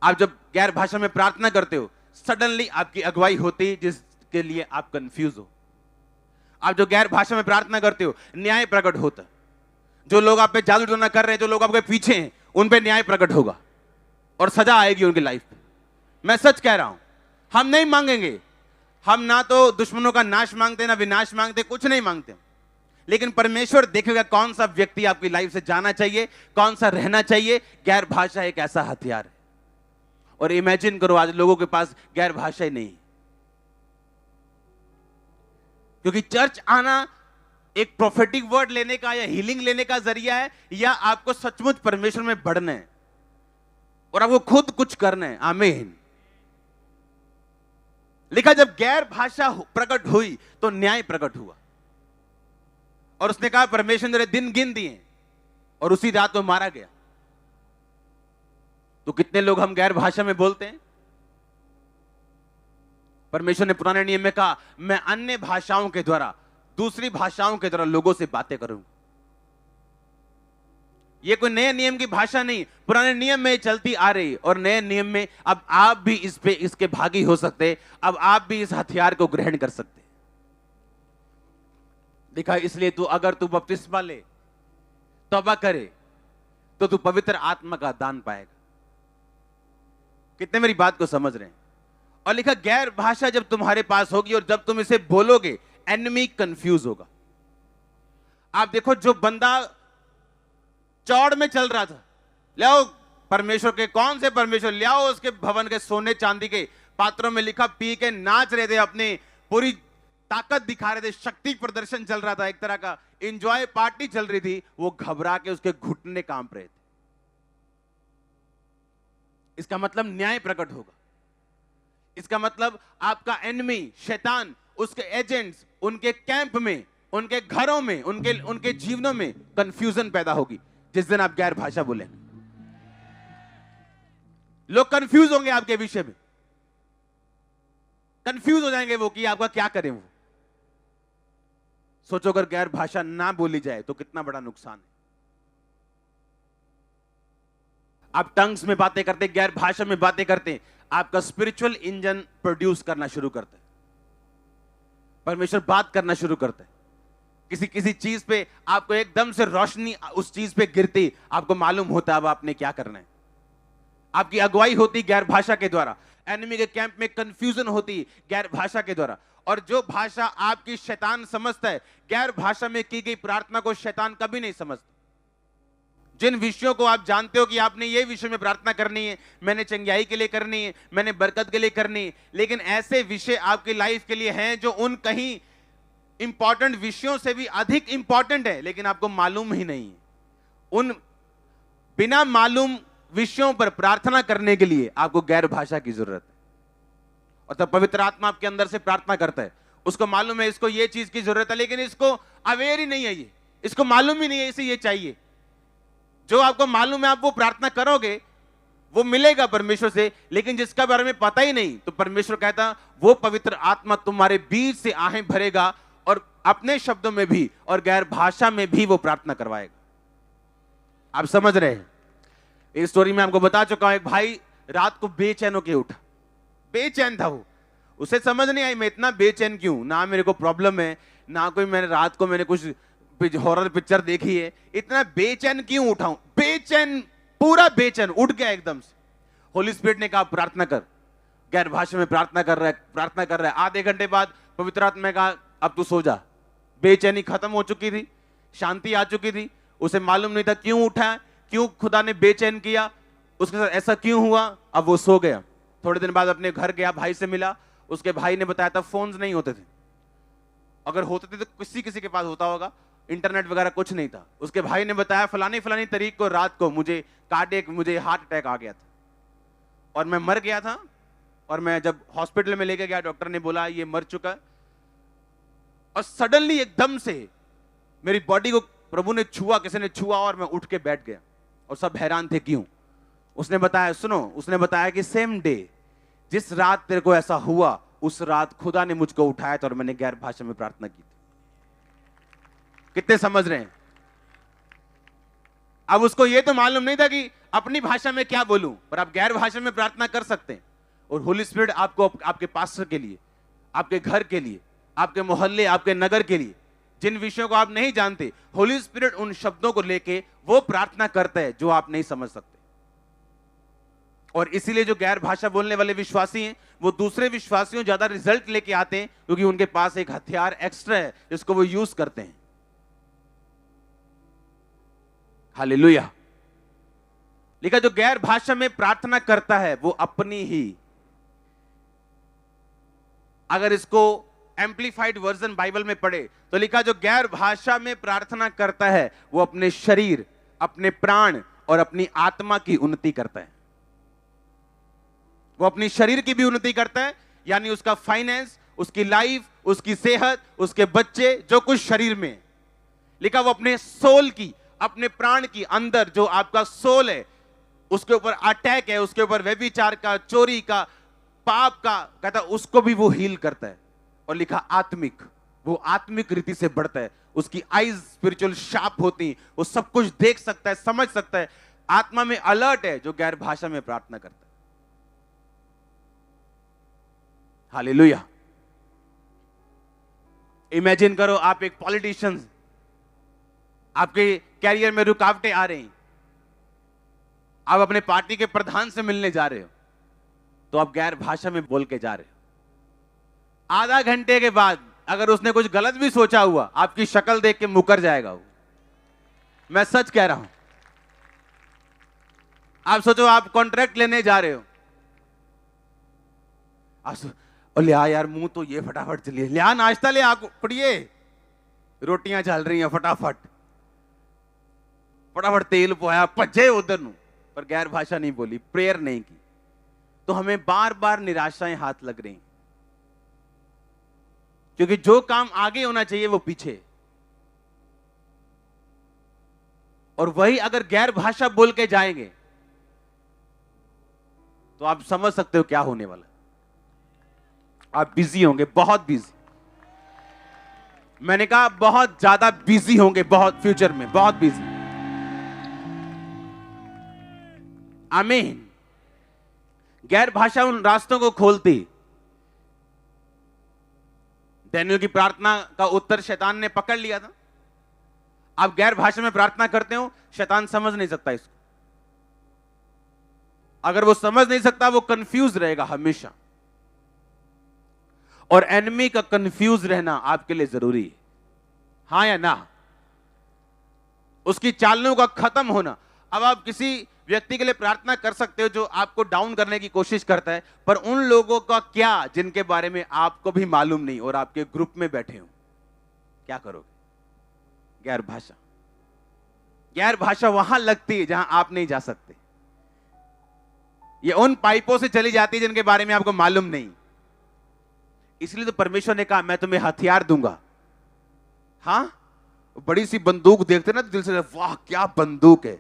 आप जब गैर भाषा में प्रार्थना करते हो, सडनली आपकी अगुवाई होती है जिसके लिए आप कंफ्यूज हो। आप जो गैर भाषा में प्रार्थना करते हो, न्याय प्रकट होता है। जो लोग आप पे जादू टोना कर रहे हैं, जो लोग आपके पीछे हैं, उन पे न्याय प्रकट होगा और सजा आएगी उनकी लाइफ पे। मैं सच कह रहा हूं, हम नहीं मांगेंगे, हम ना तो दुश्मनों का नाश मांगते, ना विनाश मांगते, कुछ नहीं मांगते, लेकिन परमेश्वर देखेगा कौन सा व्यक्ति आपकी लाइफ से जाना चाहिए, कौन सा रहना चाहिए। गैर भाषा एक ऐसा हथियार है। और इमेजिन करो, आज लोगों के पास गैर भाषा ही नहीं, क्योंकि चर्च आना एक प्रोफेटिक वर्ड लेने का या हीलिंग लेने का जरिया है, या आपको सचमुच परमेश्वर में बढ़ना है और आपको खुद कुछ करना है। आमीन। लिखा, जब गैर भाषा प्रकट हुई तो न्याय प्रकट हुआ। और उसने कहा, परमेश्वर ने दिन गिन दिए, और उसी रात वो मारा गया। तो कितने लोग हम गैर भाषा में बोलते हैं? परमेश्वर ने पुराने नियम में कहा, मैं अन्य भाषाओं के द्वारा, दूसरी भाषाओं के द्वारा लोगों से बातें करूंगा। यह कोई नए नियम की भाषा नहीं, पुराने नियम में चलती आ रही, और नए नियम में अब आप भी इसके भागी हो सकते। अब आप भी इस हथियार को ग्रहण कर सकते। देखा, इसलिए अगर तू बपतिस्मा ले, तौबा करे, तो तू पवित्र आत्मा का दान पाएगा। कितने मेरी बात को समझ रहे हैं? और लिखा, गैर भाषा जब तुम्हारे पास होगी और जब तुम इसे बोलोगे, एनिमी कंफ्यूज होगा। आप देखो, जो बंदा चौड़ में चल रहा था, ले आओ परमेश्वर के, कौन से परमेश्वर, ले आओ उसके भवन के सोने चांदी के पात्रों में, लिखा पी के नाच रहे थे, अपने पूरी ताकत दिखा रहे थे, शक्ति प्रदर्शन चल रहा था, एक तरह का एंजॉय पार्टी चल रही थी। वो घबरा के उसके घुटने कांप रहे थे। इसका मतलब न्याय प्रकट होगा। इसका मतलब आपका एनिमी शैतान, उसके एजेंट्स, उनके कैंप में, उनके घरों में, उनके जीवनों में कंफ्यूजन पैदा होगी जिस दिन आप गैर भाषा बोले। लोग कंफ्यूज होंगे आपके विषय में, कंफ्यूज हो जाएंगे वो कि आपका क्या करें। वो सोचो, अगर गैर भाषा ना बोली जाए तो कितना बड़ा नुकसान है। आप टंग्स में बातें करते, गैर भाषा में बातें करते, आपका स्पिरिचुअल इंजन प्रोड्यूस करना शुरू करता है। परमेश्वर बात करना शुरू करता है। किसी चीज पे आपको एकदम से रोशनी उस चीज पे गिरती, आपको मालूम होता है अब आपने क्या करना है। आपकी अगुवाई होती गैर भाषा के द्वारा। एनिमी के कैंप में कंफ्यूजन होती गैर भाषा के द्वारा। और जो भाषा आपकी शैतान समझता है, गैर भाषा में की गई प्रार्थना को शैतान कभी नहीं समझता। जिन विषयों को आप जानते हो कि आपने ये विषय में प्रार्थना करनी है, मैंने चंगाई के लिए करनी है, मैंने बरकत के लिए करनी है, लेकिन ऐसे विषय आपकी लाइफ के लिए हैं जो उन कहीं इंपॉर्टेंट विषयों से भी अधिक इंपॉर्टेंट है, लेकिन आपको मालूम ही नहीं है। उन बिना मालूम विषयों पर प्रार्थना करने के लिए आपको गैर भाषा की जरूरत है। और तब पवित्र आत्मा आपके अंदर से प्रार्थना करता है। उसको मालूम है इसको ये चीज की जरूरत है, लेकिन इसको अवेयर ही नहीं है, ये इसको मालूम ही नहीं है इसे ये चाहिए। जो आपको मालूम है आप वो प्रार्थना करोगे, वो मिलेगा परमेश्वर से, लेकिन जिसका बारे में पता ही नहीं, तो परमेश्वर कहता वो पवित्र आत्मा तुम्हारे बीच से आहें भरेगा और अपने शब्दों में भी और गैर भाषा में भी वो प्रार्थना करवाएगा। आप समझ रहे हैं? इस स्टोरी में आपको बता चुका हूं, एक भाई रात को बेचैन होकर उठा। बेचैन था वो, उसे समझ नहीं आई मैं इतना बेचैन क्यों, ना मेरे को प्रॉब्लम है, ना कोई मैंने रात को मैंने कुछ हॉरर पिक्चर देखी है, इतना बेचैन क्यों उठाऊं। बेचैन, पूरा बेचैन उठ गया एकदम से। होली स्पिरिट ने कहा प्रार्थना कर। गैर भाषा में प्रार्थना कर रहा है। आधे घंटे बाद पवित्र आत्मा ने कहा अब तू सो जा। बेचैनी खत्म हो चुकी थी, शांति आ चुकी थी। उसे मालूम नहीं था क्यों उठा, क्यों खुदा ने बेचैन किया, उसके साथ ऐसा क्यों हुआ। अब वो सो गया। थोड़े दिन बाद अपने घर गया, भाई से मिला। उसके भाई ने बताया था फोन्स नहीं होते थे, अगर होते थे तो किसी के पास होता होगा, इंटरनेट वगैरह कुछ नहीं था। उसके भाई ने बताया फलानी तारीख को रात को मुझे हार्ट अटैक आ गया था और मैं मर गया था। और मैं जब हॉस्पिटल में लेके गया, डॉक्टर ने बोला ये मर चुका है। और सडनली एकदम से मेरी बॉडी को प्रभु ने छुआ, किसी ने छुआ और मैं उठ के बैठ गया और सब हैरान थे क्यों। उसने बताया, सुनो, उसने बताया कि सेम डे जिस रात तेरे को ऐसा हुआ, उस रात खुदा ने मुझको उठाया था और मैंने गैर भाषा में प्रार्थना की थी। कितने समझ रहे हैं? अब उसको यह तो मालूम नहीं था कि अपनी भाषा में क्या बोलूं, पर आप गैर भाषा में प्रार्थना कर सकते हैं। और होली स्पिरिट आपको आपके पास्टर के लिए, आपके घर के लिए, आपके मोहल्ले, आपके नगर के लिए, जिन विषयों को आप नहीं जानते, होली स्पिरिट उन शब्दों को लेके वो प्रार्थना करता है जो आप नहीं समझ सकते। और इसीलिए जो गैर भाषा बोलने वाले विश्वासी हैं, वो दूसरे विश्वासियों ज्यादा रिजल्ट लेके आते हैं, क्योंकि उनके पास एक हथियार एक्स्ट्रा है जिसको वो यूज करते हैं। हालेलुया। लिखा जो गैर भाषा में प्रार्थना करता है वो अपनी ही, अगर इसको एम्प्लीफाइड वर्जन बाइबल में पढ़े तो लिखा जो गैर भाषा में प्रार्थना करता है वो अपने शरीर, अपने प्राण और अपनी आत्मा की उन्नति करता है। वो अपनी शरीर की भी उन्नति करता है, यानी उसका फाइनेंस, उसकी लाइफ, उसकी सेहत, उसके बच्चे, जो कुछ शरीर में। लिखा वो अपने सोल की, अपने प्राण की, अंदर जो आपका सोल है उसके ऊपर अटैक है, उसके ऊपर व्यभिचार का, चोरी का, पाप का, कहता उसको भी वो हील करता है। और लिखा आत्मिक, वो आत्मिक रीति से बढ़ता है, उसकी आईज स्पिरिचुअल शार्प होती, वो सब कुछ देख सकता है, समझ सकता है, आत्मा में अलर्ट है, जो गैर भाषा में प्रार्थना करता है। हालेलुया। इमेजिन करो आप एक पॉलिटिशियन, आपके कैरियर में रुकावटें आ रही, आप अपने पार्टी के प्रधान से मिलने जा रहे हो, तो आप गैर भाषा में बोल के जा रहे हो। आधा घंटे के बाद अगर उसने कुछ गलत भी सोचा हुआ, आपकी शक्ल देख के मुकर जाएगा वो। मैं सच कह रहा हूं। आप सोचो आप कॉन्ट्रैक्ट लेने जा रहे हो, लिया यार मुंह तो ये फटाफट चलिए, लिया नाश्ता ले, आप पड़िए, रोटियां चल रही हैं, फटाफट फटाफट तेल पोया, भजे उधर नु। पर गैर भाषा नहीं बोली, प्रेयर नहीं की, तो हमें बार बार निराशाएं हाथ लग रही, क्योंकि जो काम आगे होना चाहिए वो पीछे। और वही अगर गैर भाषा बोल के जाएंगे तो आप समझ सकते हो क्या होने वाला। आप बिजी होंगे, बहुत बिजी। मैंने कहा बहुत ज्यादा बिजी होंगे, बहुत फ्यूचर में बहुत बिजी। आमीन। गैर भाषा उन रास्तों को खोलती। डैनियल की प्रार्थना का उत्तर शैतान ने पकड़ लिया था। आप गैर भाषा में प्रार्थना करते हो, शैतान समझ नहीं सकता इसको। अगर वो समझ नहीं सकता, वो कंफ्यूज रहेगा हमेशा। और एनिमी का कंफ्यूज रहना आपके लिए जरूरी है, हां या ना? उसकी चालों का खत्म होना। अब आप किसी व्यक्ति के लिए प्रार्थना कर सकते हो जो आपको डाउन करने की कोशिश करता है, पर उन लोगों का क्या जिनके बारे में आपको भी मालूम नहीं और आपके ग्रुप में बैठे हो, क्या करोगे? गैर भाषा। गैर भाषा वहां लगती है जहां आप नहीं जा सकते। ये उन पाइपों से चली जाती है जिनके बारे में आपको मालूम नहीं। इसलिए तो परमेश्वर ने कहा मैं तुम्हें हथियार दूंगा। हां, बड़ी सी बंदूक देखते ना तो दिल से वाह क्या बंदूक है,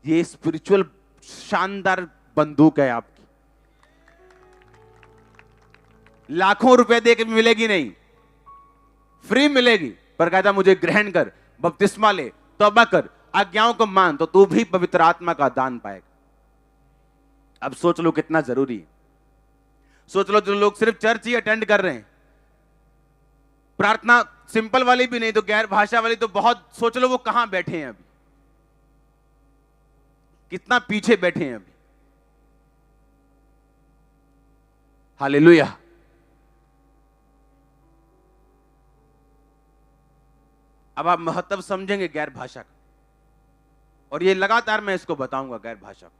ये स्पिरिचुअल शानदार बंदूक है आपकी। लाखों रुपए देके मिलेगी नहीं, फ्री मिलेगी, पर कहता मुझे ग्रहण कर, बपतिस्मा ले, तौबा कर, आज्ञाओं को मान, तो तू भी पवित्र आत्मा का दान पाएगा। अब सोच लो कितना जरूरी है। सोच लो जो लोग सिर्फ चर्च ही अटेंड कर रहे हैं, प्रार्थना सिंपल वाली भी नहीं तो गैर भाषा वाली तो बहुत, सोच लो वो कहां बैठे हैं अभी, कितना पीछे बैठे हैं अभी। हालेलुया। अब आप महत्व समझेंगे गैर भाषा का, और ये लगातार मैं इसको बताऊंगा गैर भाषा को,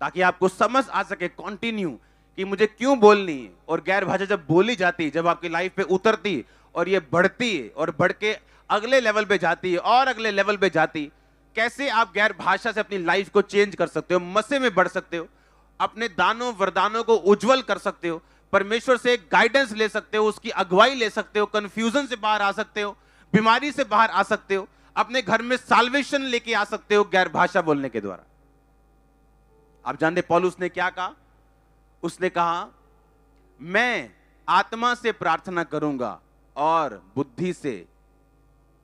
ताकि आपको समझ आ सके कंटिन्यू कि मुझे क्यों बोलनी है। और गैर भाषा जब बोली जाती है, जब आपकी लाइफ पे उतरती है और ये बढ़ती है और बढ़ के अगले लेवल पे जाती है और अगले लेवल पे जाती, कैसे आप गैर भाषा से अपनी लाइफ को चेंज कर सकते हो, मसे में बढ़ सकते हो, अपने दानों वरदानों को उज्जवल कर सकते हो, परमेश्वर से गाइडेंस ले सकते हो, उसकी अगुवाई ले सकते हो, कंफ्यूजन से बाहर आ सकते हो, बीमारी से बाहर आ सकते हो, अपने घर में साल्वेशन लेके आ सकते हो गैर भाषा बोलने के द्वारा। आप जानते पौलुस ने क्या कहा? उसने कहा मैं आत्मा से प्रार्थना करूंगा और बुद्धि से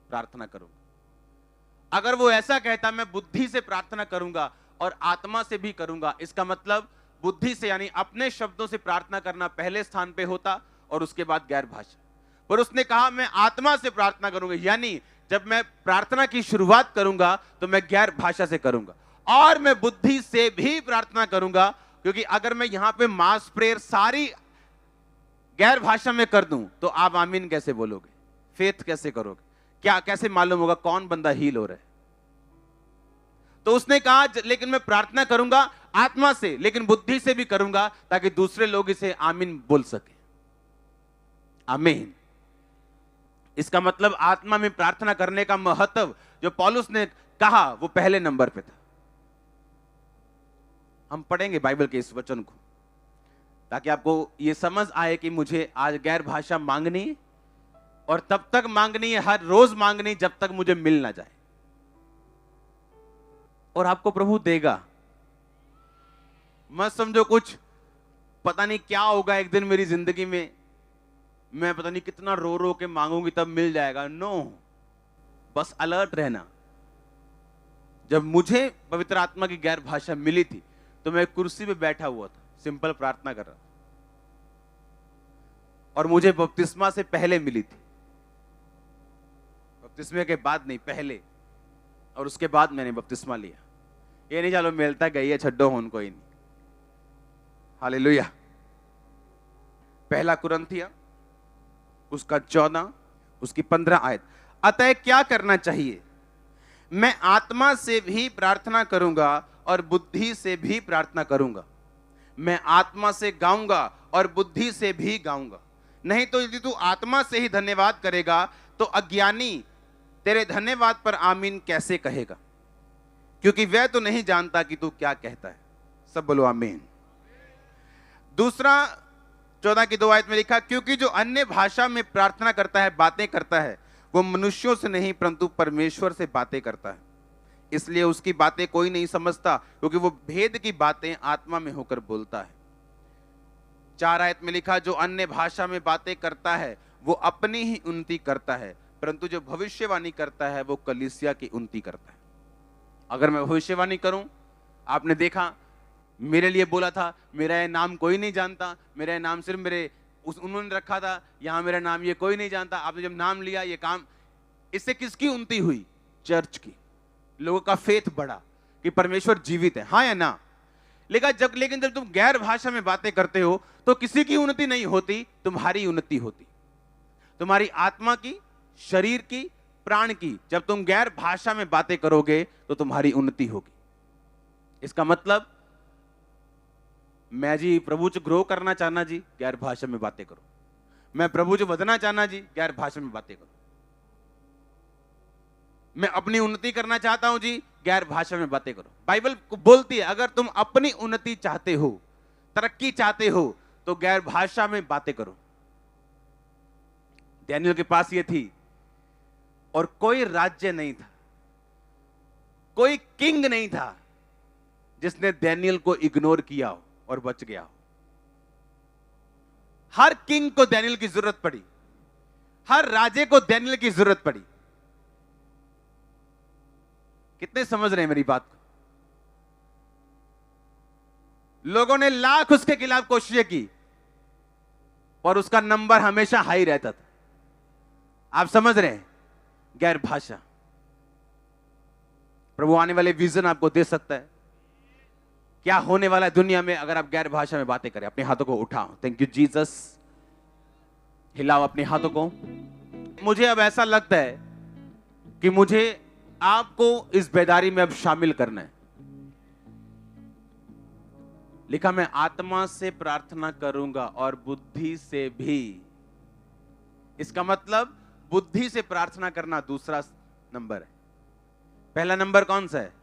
प्रार्थना करूंगा। अगर वो ऐसा कहता मैं बुद्धि से प्रार्थना करूंगा और आत्मा से भी करूंगा। इसका मतलब बुद्धि से यानी अपने शब्दों से प्रार्थना करना पहले स्थान पे होता और उसके बाद गैर भाषा। पर उसने कहा मैं आत्मा से प्रार्थना करूंगा, यानी जब मैं प्रार्थना की शुरुआत करूंगा तो मैं गैर भाषा से करूंगा और मैं बुद्धि से भी प्रार्थना करूंगा, क्योंकि अगर मैं यहां पे मास प्रेयर सारी गैर भाषा में कर दूं तो आप आमीन कैसे बोलोगे, फेथ कैसे करोगे, क्या कैसे मालूम होगा कौन बंदा हील हो रहा है। तो उसने कहा लेकिन मैं प्रार्थना करूंगा आत्मा से, लेकिन बुद्धि से भी करूंगा ताकि दूसरे लोग इसे आमीन बोल सके। आमीन। इसका मतलब आत्मा में प्रार्थना करने का महत्व जो पौलुस ने कहा वो पहले नंबर पे था। हम पढ़ेंगे बाइबल के इस वचन को ताकि आपको यह समझ आए कि मुझे आज गैर भाषा मांगनी और तब तक मांगनी है, हर रोज मांगनी जब तक मुझे मिल ना जाए, और आपको प्रभु देगा। मत समझो कुछ पता नहीं क्या होगा एक दिन मेरी जिंदगी में, मैं पता नहीं कितना रो रो के मांगूंगी तब मिल जाएगा। नो, बस अलर्ट रहना। जब मुझे पवित्र आत्मा की गैर भाषा मिली थी तो मैं कुर्सी पे बैठा हुआ था, सिंपल प्रार्थना कर रहा था, और मुझे बपतिस्मा से पहले मिली थी। बपतिस्मे के बाद नहीं, पहले, और उसके बाद मैंने बपतिस्मा लिया। ये नहीं चलो मिलता गई है छड्डो होन कोई नहीं। हालेलुया। पहला कुरिन्थियों उसका 14 उसकी 15 आयत। अतः क्या करना चाहिए? मैं आत्मा से भी प्रार्थना करूंगा और बुद्धि से भी प्रार्थना करूंगा। मैं आत्मा से गाऊंगा और बुद्धि से भी गाऊंगा। नहीं तो यदि तू आत्मा से ही धन्यवाद करेगा तो अज्ञानी तेरे धन्यवाद पर आमीन कैसे कहेगा, क्योंकि वह तो नहीं जानता कि तू क्या कहता है। सब बोलो आमीन। दूसरा 14 की 2 आयत में लिखा, क्योंकि जो अन्य भाषा में प्रार्थना करता है, बातें करता है, वो मनुष्यों से नहीं परंतु परमेश्वर से बातें करता है, इसलिए उसकी बातें कोई नहीं समझता, क्योंकि वो भेद की बातें आत्मा में होकर बोलता है। 4 आयत में लिखा, जो अन्य भाषा में बातें करता है वो अपनी ही उन्नति करता है, परंतु जो भविष्यवाणी करता है वो कलीसिया की उन्नति करता है। अगर मैं भविष्यवाणी करूं, आपने देखा मेरे लिए बोला था मेरा ये नाम कोई नहीं जानता, मेरा ये नाम सिर्फ मेरे उन्होंने रखा था, यहां मेरा नाम ये कोई नहीं जानता। आपने जब नाम लिया ये काम, इससे किसकी उन्नति हुई? चर्च की। लोगों का फेथ बढ़ा कि परमेश्वर जीवित है, हाँ या ना। लेकिन जब तुम गैर भाषा में बातें करते हो तो किसी की उन्नति नहीं होती, तुम्हारी उन्नति होती, तुम्हारी आत्मा की, शरीर की, प्राण की। जब तुम गैर भाषा में बातें करोगे तो तुम्हारी उन्नति होगी। इसका मतलब मैं जी प्रभु च ग्रो करना चाहना जी, गैर भाषा में बातें करो। मैं प्रभु च बदना चाहना जी, गैर भाषा में बातें करो। मैं अपनी उन्नति करना चाहता हूं जी, गैर भाषा में बातें करो। बाइबल बोलती है अगर तुम अपनी उन्नति चाहते हो, तरक्की चाहते हो, तो गैर भाषा में बातें करो। डैनियल के पास ये थी, और कोई राज्य नहीं था, कोई किंग नहीं था जिसने डैनियल को इग्नोर किया हो और बच गया हो। हर किंग को डैनियल की जरूरत पड़ी, हर राजे को डैनियल की जरूरत पड़ी। कितने समझ रहे हैं मेरी बात को? लोगों ने लाख उसके खिलाफ कोशिशें की और उसका नंबर हमेशा हाई रहता था। आप समझ रहे हैं? गैर भाषा। प्रभु आने वाले विजन आपको दे सकता है, क्या होने वाला है दुनिया में अगर आप गैर भाषा में बातें करें। अपने हाथों को उठाओ। Thank you Jesus. हिलाओ अपने हाथों को। मुझे अब ऐसा लगता है कि मुझे आपको इस बेदारी में अब शामिल करना है। लिखा, मैं आत्मा से प्रार्थना करूंगा और बुद्धि से भी। इसका मतलब बुद्धि से प्रार्थना करना दूसरा नंबर है। पहला नंबर कौन सा है?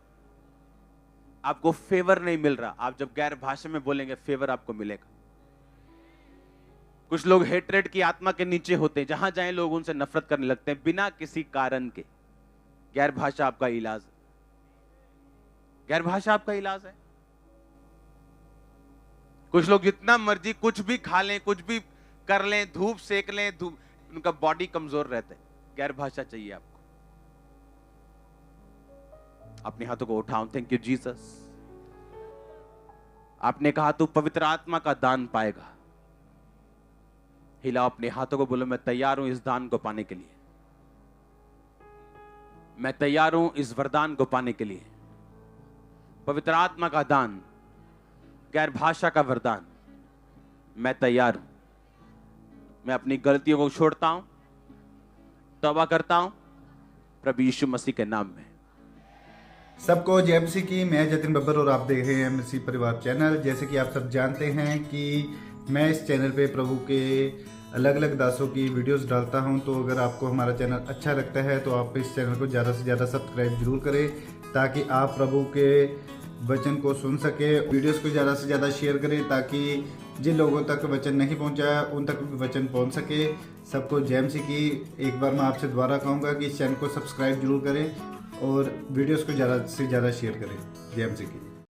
आपको फेवर नहीं मिल रहा, आप जब गैर भाषा में बोलेंगे फेवर आपको मिलेगा। कुछ लोग हेट्रेड की आत्मा के नीचे होते हैं, जहां जाएं लोग उनसे नफरत करने लगते हैं बिना किसी कारण के। गैर भाषा आपका इलाज है। गैर भाषा आपका इलाज है। कुछ लोग जितना मर्जी कुछ भी खा लें, कुछ भी कर लें, धूप सेक लें, उनका बॉडी कमजोर रहता है। गैर भाषा चाहिए आपको। अपने हाथों को उठाओ। Thank you Jesus. आपने कहा तू पवित्र आत्मा का दान पाएगा। हिलाओ अपने हाथों को, बोलो मैं तैयार हूं इस दान को पाने के लिए, मैं तैयार हूं इस वरदान को पाने के लिए। पवित्र आत्मा का दान, गैर भाषा का वरदान, मैं तैयार हूं। मैं अपनी गलतियों को छोड़ता हूं, तौबा करता हूं प्रभु यीशु मसीह के नाम में। सबको जय मसीह की। मैं जतिन बब्बर और आप देख रहे हैं मसीह परिवार चैनल। जैसे कि आप सब जानते हैं कि मैं इस चैनल पे प्रभु के अलग अलग दासों की वीडियोस डालता हूं, तो अगर आपको हमारा चैनल अच्छा लगता है तो आप इस चैनल को ज़्यादा से ज़्यादा सब्सक्राइब जरूर करें, ताकि आप प्रभु के वचन को सुन सके। वीडियोस को ज़्यादा से ज़्यादा शेयर करें, ताकि जिन लोगों तक वचन नहीं पहुंचा उन तक भी वचन पहुंच सके। सबको जय मसीह की। एक बार मैं आपसे दोबारा कहूँगा कि इस चैनल को सब्सक्राइब जरूर करें और वीडियोस को ज़्यादा से ज़्यादा शेयर करें। जय मसीह की।